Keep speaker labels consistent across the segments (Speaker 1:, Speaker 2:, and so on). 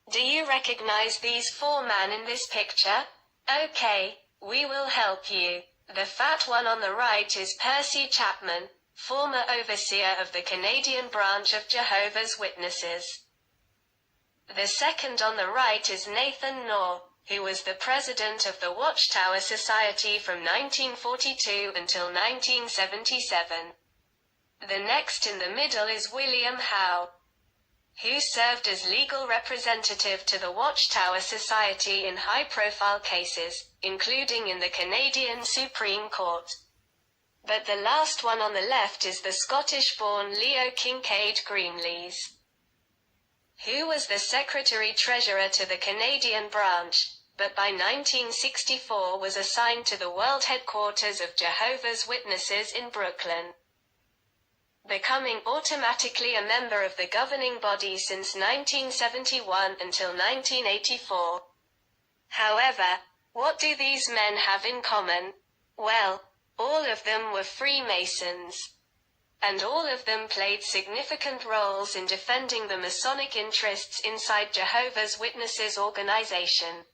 Speaker 1: Do you recognize these four men in this picture? Okay, we will help you. The fat one on the right is Percy Chapman, former overseer of the Canadian branch of Jehovah's Witnesses. The second on the right is Nathan Knorr, who was the president of the Watchtower Society from 1942 until 1977. The next in the middle is William Howe, who served as legal representative to the Watchtower Society in high-profile cases, including in the Canadian Supreme Court. But the last one on the left is the Scottish-born Leo Kincaid Greenlees, who was the Secretary-Treasurer to the Canadian branch, but by 1964 was assigned to the world headquarters of Jehovah's Witnesses in Brooklyn, becoming automatically a member of the governing body since 1971 until 1984. However, what do these men have in common? Well, all of them were Freemasons, and all of them played significant roles in defending the Masonic interests inside Jehovah's Witnesses organization.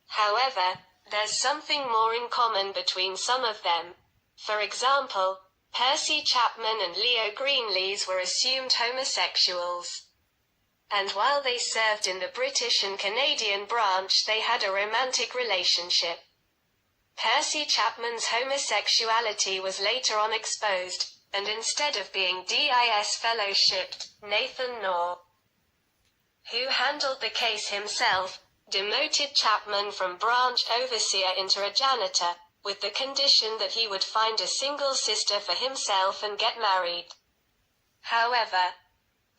Speaker 1: However, there's something more in common between some of them. For example, Percy Chapman and Leo Greenlees were assumed homosexuals. And while they served in the British and Canadian branch, they had a romantic relationship. Percy Chapman's homosexuality was later on exposed, and instead of being disfellowshipped, Nathan Knorr, who handled the case himself, demoted Chapman from branch overseer into a janitor, with the condition that he would find a single sister for himself and get married. However,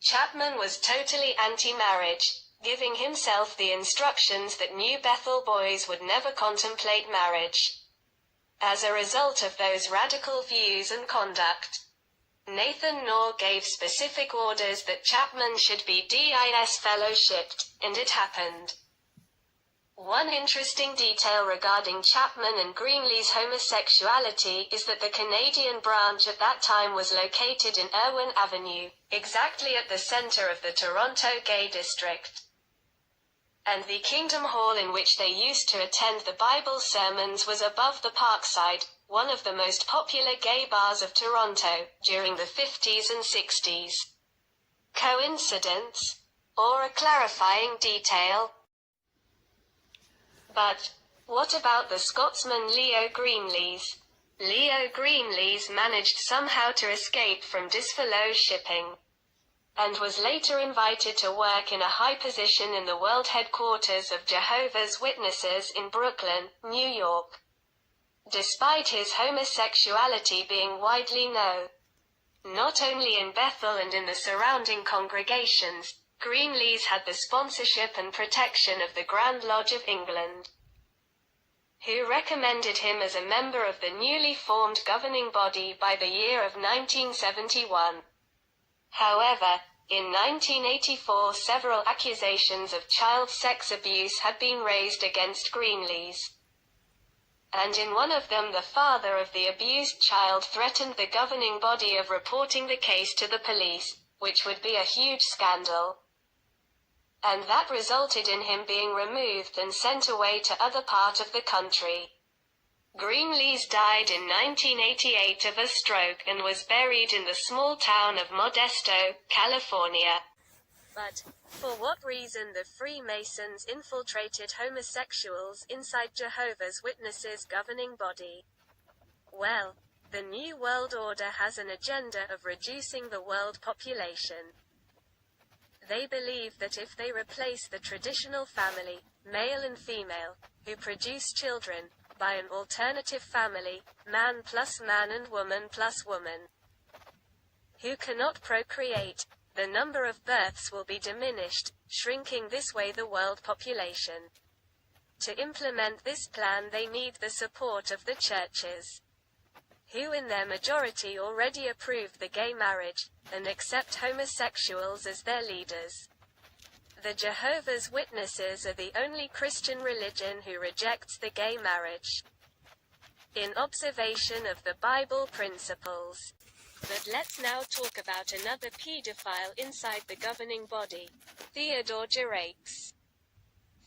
Speaker 1: Chapman was totally anti-marriage, giving himself the instructions that New Bethel boys would never contemplate marriage. As a result of those radical views and conduct, Nathan Knorr gave specific orders that Chapman should be disfellowshipped, and it happened. One interesting detail regarding Chapman and Greenlees' homosexuality is that the Canadian branch at that time was located in Irwin Avenue, exactly at the center of the Toronto Gay District. And the Kingdom Hall in which they used to attend the Bible sermons was above the Parkside, one of the most popular gay bars of Toronto, during the 50s and 60s. Coincidence? Or a clarifying detail? But, what about the Scotsman Leo Greenlees? Leo Greenlees managed somehow to escape from disfellowshipping, and was later invited to work in a high position in the world headquarters of Jehovah's Witnesses in Brooklyn, New York, despite his homosexuality being widely known. Not only in Bethel and in the surrounding congregations, Greenlees had the sponsorship and protection of the Grand Lodge of England, who recommended him as a member of the newly formed governing body by the year of 1971. However, in 1984 several accusations of child sex abuse had been raised against Greenlees, and in one of them the father of the abused child threatened the governing body of reporting the case to the police, which would be a huge scandal. And that resulted in him being removed and sent away to other part of the country. Greenlees died in 1988 of a stroke and was buried in the small town of Modesto, California. But, for what reason the Freemasons infiltrated homosexuals inside Jehovah's Witnesses' governing body? Well, the New World Order has an agenda of reducing the world population. They believe that if they replace the traditional family, male and female, who produce children, by an alternative family, man plus man and woman plus woman, who cannot procreate, the number of births will be diminished, shrinking this way the world population. To implement this plan they need the support of the churches, who in their majority already approve the gay marriage, and accept homosexuals as their leaders. The Jehovah's Witnesses are the only Christian religion who rejects the gay marriage, in observation of the Bible principles. But let's now talk about another pedophile inside the governing body, Theodore Jaracz.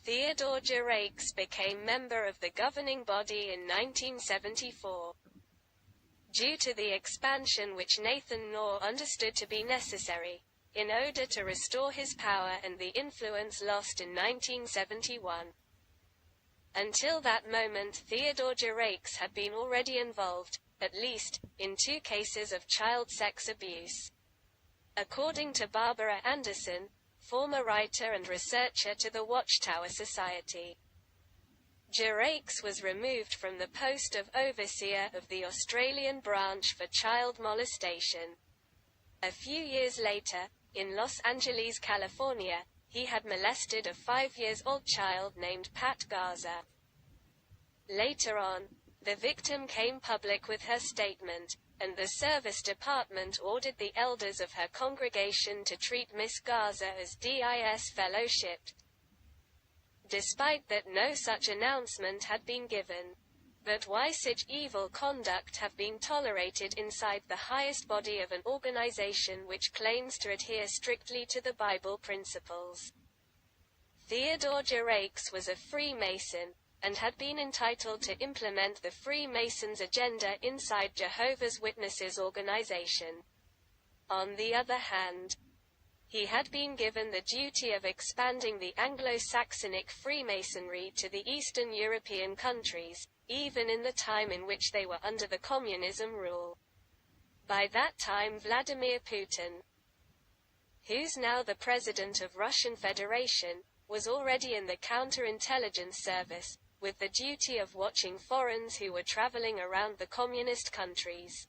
Speaker 1: Theodore Jaracz became member of the governing body in 1974. Due to the expansion which Nathan Knorr understood to be necessary, in order to restore his power and the influence lost in 1971. Until that moment Theodore Jaracz had been already involved, at least, in 2 cases of child sex abuse. According to Barbara Anderson, former writer and researcher to the Watchtower Society, Jaracz was removed from the post of overseer of the Australian branch for child molestation. A few years later, in Los Angeles, California, he had molested a 5-year-old child named Pat Garza. Later on, the victim came public with her statement, and the service department ordered the elders of her congregation to treat Miss Garza as disfellowshipped. Despite that no such announcement had been given. But why such evil conduct have been tolerated inside the highest body of an organization which claims to adhere strictly to the Bible principles? Theodore Jaracz was a Freemason, and had been entitled to implement the Freemasons' agenda inside Jehovah's Witnesses organization. On the other hand, he had been given the duty of expanding the Anglo-Saxonic Freemasonry to the Eastern European countries, even in the time in which they were under the communism rule. By that time Vladimir Putin, who's now the president of Russian Federation, was already in the counterintelligence service, with the duty of watching foreigners who were traveling around the communist countries.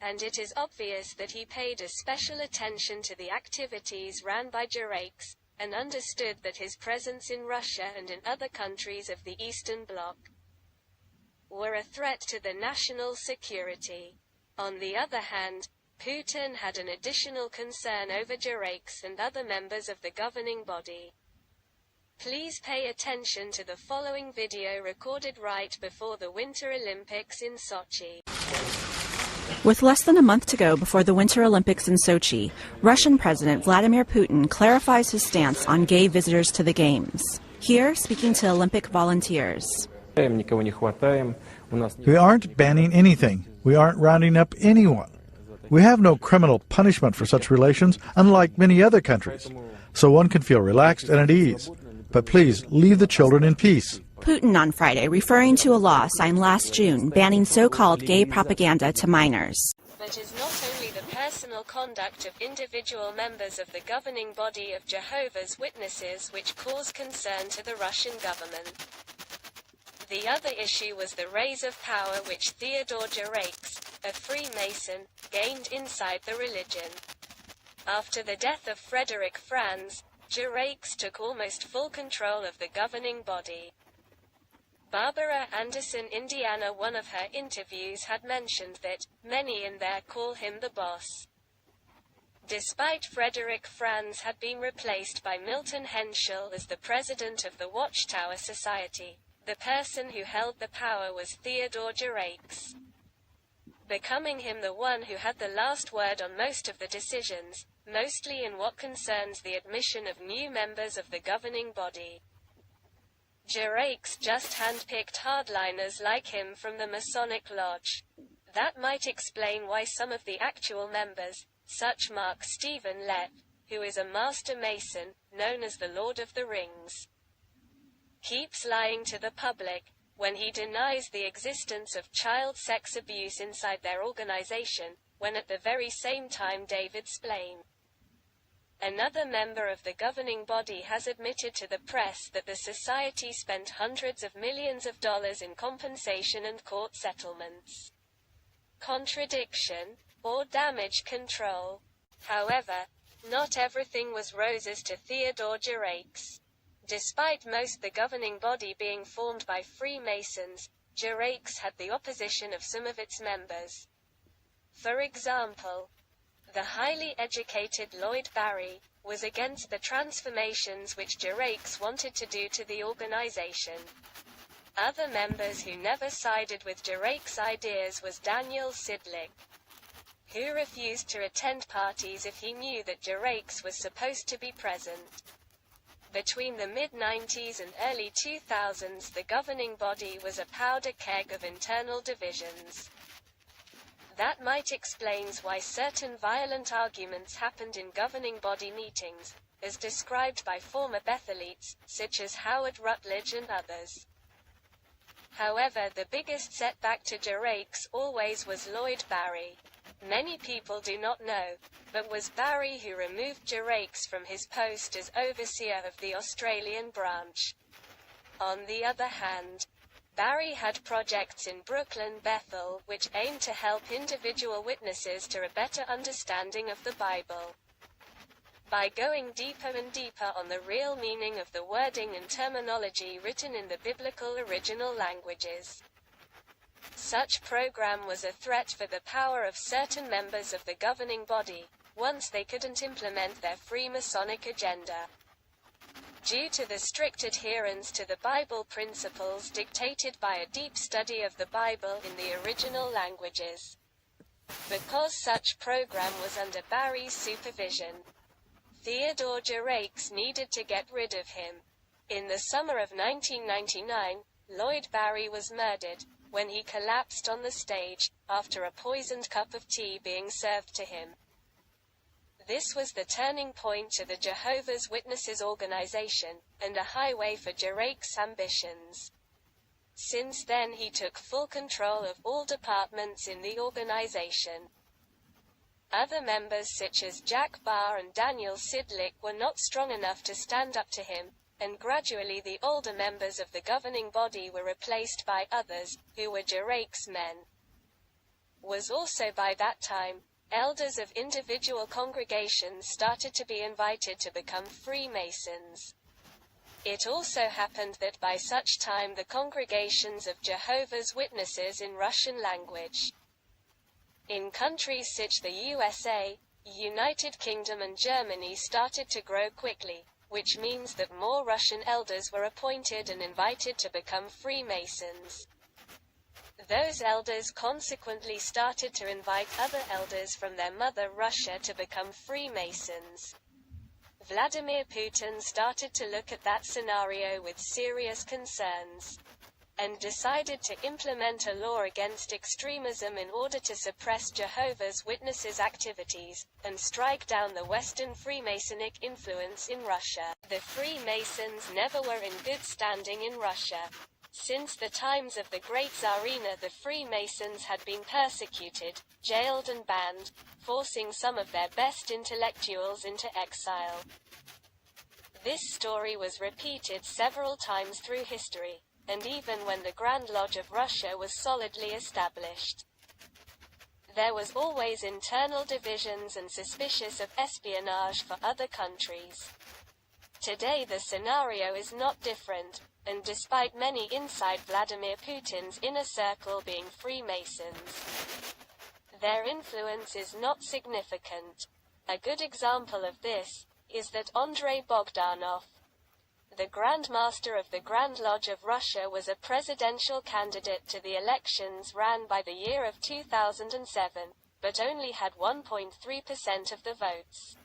Speaker 1: And it is obvious that he paid a special attention to the activities ran by Jaracz, and understood that his presence in Russia and in other countries of the Eastern Bloc were a threat to the national security. On the other hand, Putin had an additional concern over Jaracz and other members of the governing body. Please pay attention to the following video recorded right before the Winter Olympics in Sochi.
Speaker 2: With less than a month to go before the Winter Olympics in Sochi, Russian President Vladimir Putin clarifies his stance on gay visitors to the Games. Here, speaking to Olympic volunteers.
Speaker 3: We aren't banning anything. We aren't rounding up anyone. We have no criminal punishment for such relations, unlike many other countries. So one can feel relaxed and at ease. But please, leave the children in peace.
Speaker 2: Putin on Friday referring to a law signed last June banning so-called gay propaganda to minors.
Speaker 1: But is not only the personal conduct of individual members of the governing body of Jehovah's Witnesses which caused concern to the Russian government. The other issue was the rise of power which Theodore Jaracz, a Freemason, gained inside the religion. After the death of Frederick Franz, Jaracz took almost full control of the governing body. Barbara Anderson, Indiana, one of her interviews had mentioned that many in there call him the boss. Despite Frederick Franz had been replaced by Milton Henschel as the president of the Watchtower Society, the person who held the power was Theodore Jaracz, becoming him the one who had the last word on most of the decisions, mostly in what concerns the admission of new members of the governing body. Jaracz just handpicked hardliners like him from the Masonic Lodge. That might explain why some of the actual members, such Mark Stephen Lepp, who is a master mason, known as the Lord of the Rings, keeps lying to the public, when he denies the existence of child sex abuse inside their organization, when at the very same time David Splane, another member of the governing body, has admitted to the press that the society spent hundreds of millions of dollars in compensation and court settlements. Contradiction, or damage control. However, not everything was roses to Theodore Jaracz. Despite most the governing body being formed by Freemasons, Jaracz had the opposition of some of its members. For example, the highly educated Lloyd Barry was against the transformations which Jaracz wanted to do to the organization. Other members who never sided with Jaracz's ideas was Daniel Sidlick, who refused to attend parties if he knew that Jaracz was supposed to be present. Between the mid-90s and early 2000s, the governing body was a powder keg of internal divisions. That might explain why certain violent arguments happened in governing body meetings, as described by former Bethelites, such as Howard Rutledge and others. However, the biggest setback to Jaracz always was Lloyd Barry. Many people do not know, but was Barry who removed Jaracz from his post as overseer of the Australian branch. On the other hand, Barry had projects in Brooklyn, Bethel, which aimed to help individual witnesses to a better understanding of the Bible. By going deeper and deeper on the real meaning of the wording and terminology written in the biblical original languages. Such program was a threat for the power of certain members of the governing body, once they couldn't implement their Freemasonic agenda. Due to the strict adherence to the Bible principles dictated by a deep study of the Bible in the original languages. Because such program was under Barry's supervision, Theodore Jaracz needed to get rid of him. In the summer of 1999, Lloyd Barry was murdered, when he collapsed on the stage, after a poisoned cup of tea being served to him. This was the turning point to the Jehovah's Witnesses organization, and a highway for Jaracz's ambitions. Since then he took full control of all departments in the organization. Other members such as Jack Barr and Daniel Sidlick were not strong enough to stand up to him, and gradually the older members of the governing body were replaced by others, who were Jaracz's men. Was also by that time, elders of individual congregations started to be invited to become Freemasons. It also happened that by such time the congregations of Jehovah's Witnesses in Russian language in countries such the USA, United Kingdom and Germany started to grow quickly, which means that more Russian elders were appointed and invited to become Freemasons. Those elders consequently started to invite other elders from their mother Russia to become Freemasons. Vladimir Putin started to look at that scenario with serious concerns, and decided to implement a law against extremism in order to suppress Jehovah's Witnesses' activities, and strike down the Western Freemasonic influence in Russia. The Freemasons never were in good standing in Russia. Since the times of the Great Tsarina, the Freemasons had been persecuted, jailed and banned, forcing some of their best intellectuals into exile. This story was repeated several times through history, and even when the Grand Lodge of Russia was solidly established. There was always internal divisions and suspicion of espionage for other countries. Today the scenario is not different, and despite many inside Vladimir Putin's inner circle being Freemasons, their influence is not significant. A good example of this is that Andrei Bogdanov, the Grand Master of the Grand Lodge of Russia, was a presidential candidate to the elections ran by the year of 2007, but only had 1.3% of the votes.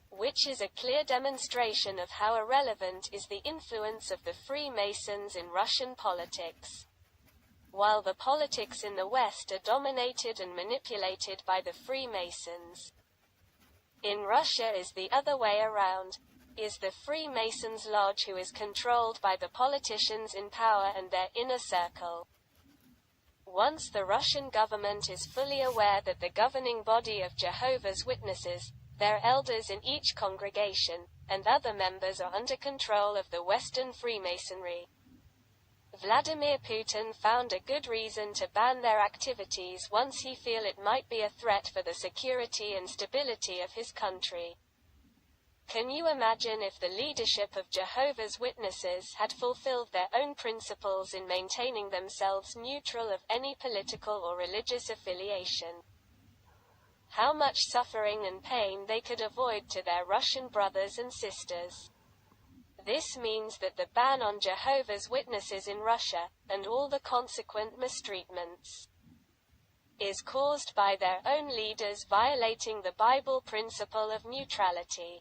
Speaker 1: Which is a clear demonstration of how irrelevant is the influence of the Freemasons in Russian politics. While the politics in the West are dominated and manipulated by the Freemasons, in Russia is the other way around. Is the Freemasons' lodge who is controlled by the politicians in power and their inner circle. Once the Russian government is fully aware that the governing body of Jehovah's Witnesses, their elders in each congregation, and other members are under control of the Western Freemasonry, Vladimir Putin found a good reason to ban their activities once he feel it might be a threat for the security and stability of his country. Can you imagine if the leadership of Jehovah's Witnesses had fulfilled their own principles in maintaining themselves neutral of any political or religious affiliation? How much suffering and pain they could avoid to their Russian brothers and sisters. This means that the ban on Jehovah's Witnesses in Russia, and all the consequent mistreatments, is caused by their own leaders violating the Bible principle of neutrality.